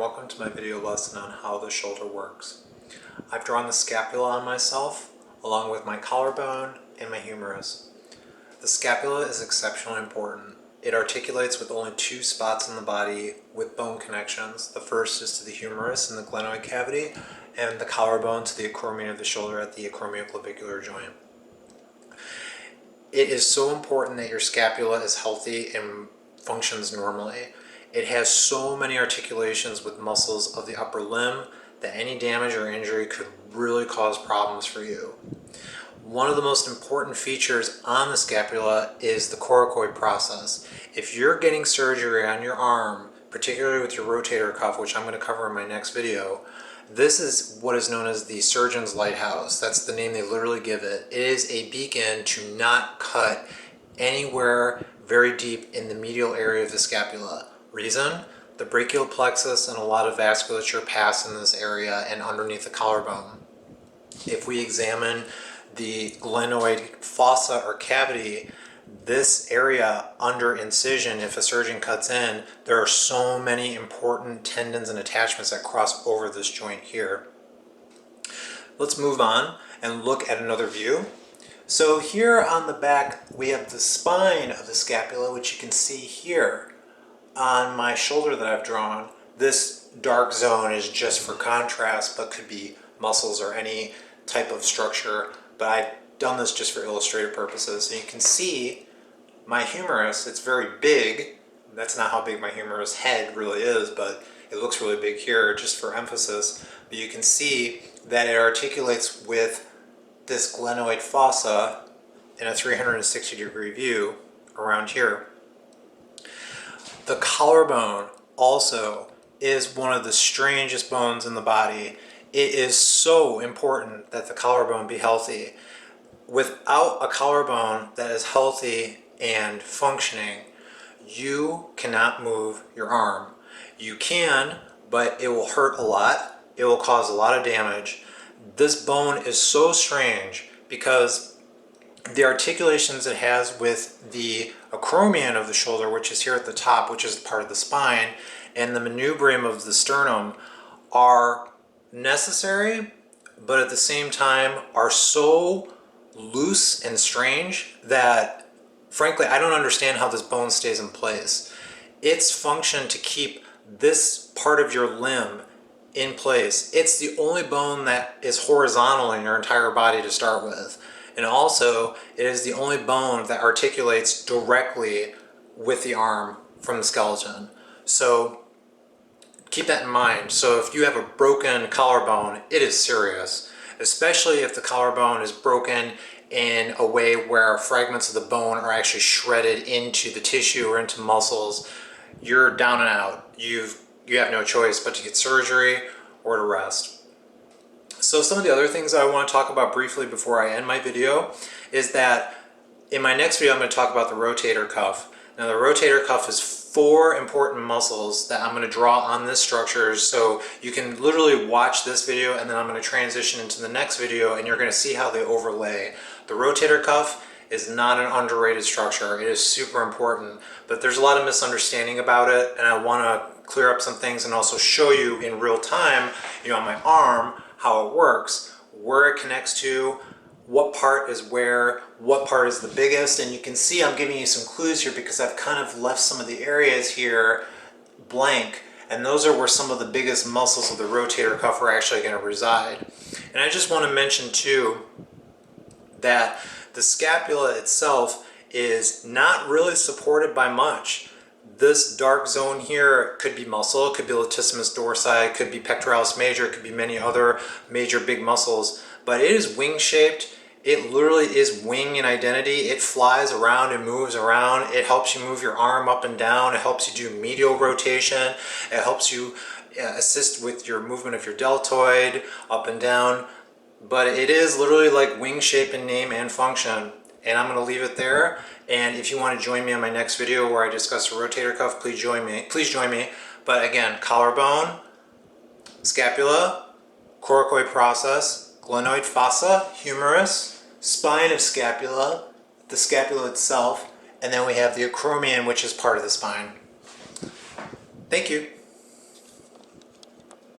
welcome to my video lesson on how the shoulder works. I've drawn the scapula on myself, along with my collarbone and my humerus. The scapula is exceptionally important. It articulates with only two spots in the body with bone connections. The first is to the humerus in the glenoid cavity, and the collarbone to the acromion of the shoulder at the acromioclavicular joint. It is so important that your scapula is healthy and functions normally. It has so many articulations with muscles of the upper limb that any damage or injury could really cause problems for you. One of the most important features on the scapula is the coracoid process. If you're getting surgery on your arm, particularly with your rotator cuff, which I'm going to cover in my next video, this is what is known as the surgeon's lighthouse. That's the name they literally give it. It is a beacon to not cut anywhere very deep in the medial area of the scapula. Reason? The brachial plexus and a lot of vasculature pass in this area and underneath the collarbone. If we examine the glenoid fossa or cavity, this area under incision, if a surgeon cuts in, there are so many important tendons and attachments that cross over this joint here. Let's move on and look at another view. So here on the back, we have the spine of the scapula, which you can see here on my shoulder that I've drawn. This dark zone is just for contrast, but could be muscles or any type of structure. But I've done this just for illustrative purposes. And you can see my humerus, it's very big. That's not how big my humerus head really is, but it looks really big here just for emphasis. But you can see that it articulates with this glenoid fossa in a 360-degree view around here. The collarbone also is one of the strangest bones in the body. It is so important that the collarbone be healthy. Without a collarbone that is healthy and functioning, you cannot move your arm. You can, but it will hurt a lot. It will cause a lot of damage. This bone is so strange because the articulations it has with the acromion of the shoulder, which is here at the top, which is part of the spine, and the manubrium of the sternum are necessary, but at the same time are so loose and strange that, frankly, I don't understand how this bone stays in place. Its function to keep this part of your limb in place. It's the only bone that is horizontal in your entire body to start with. And also, it is the only bone that articulates directly with the arm from the skeleton. So keep that in mind. So if you have a broken collarbone, it is serious, especially if the collarbone is broken in a way where fragments of the bone are actually shredded into the tissue or into muscles. You're down and out. You have no choice but to get surgery or to rest. So some of the other things that I want to talk about briefly before I end my video is that in my next video I'm going to talk about the rotator cuff. Now the rotator cuff is 4 important muscles that I'm going to draw on this structure, so you can literally watch this video and then I'm going to transition into the next video and you're going to see how they overlay. The rotator cuff is not an underrated structure. It is super important, but there's a lot of misunderstanding about it, and I want to clear up some things and also show you in real time, on my arm, how it works, where it connects to, what part is where, what part is the biggest. And you can see I'm giving you some clues here because I've kind of left some of the areas here blank, and those are where some of the biggest muscles of the rotator cuff are actually going to reside. And I just want to mention too that the scapula itself is not really supported by much. This dark zone here could be muscle, it could be latissimus dorsi, it could be pectoralis major, it could be many other major big muscles, but it is wing shaped. It literally is wing in identity. It flies around and moves around. It helps you move your arm up and down. It helps you do medial rotation. It helps you assist with your movement of your deltoid up and down. But it is literally like wing shape in name and function. And I'm going to leave it there. And if you want to join me on my next video where I discuss the rotator cuff, please join me. But again, collarbone, scapula, coracoid process, glenoid fossa, humerus, spine of scapula, the scapula itself, and then we have the acromion, which is part of the spine. Thank you.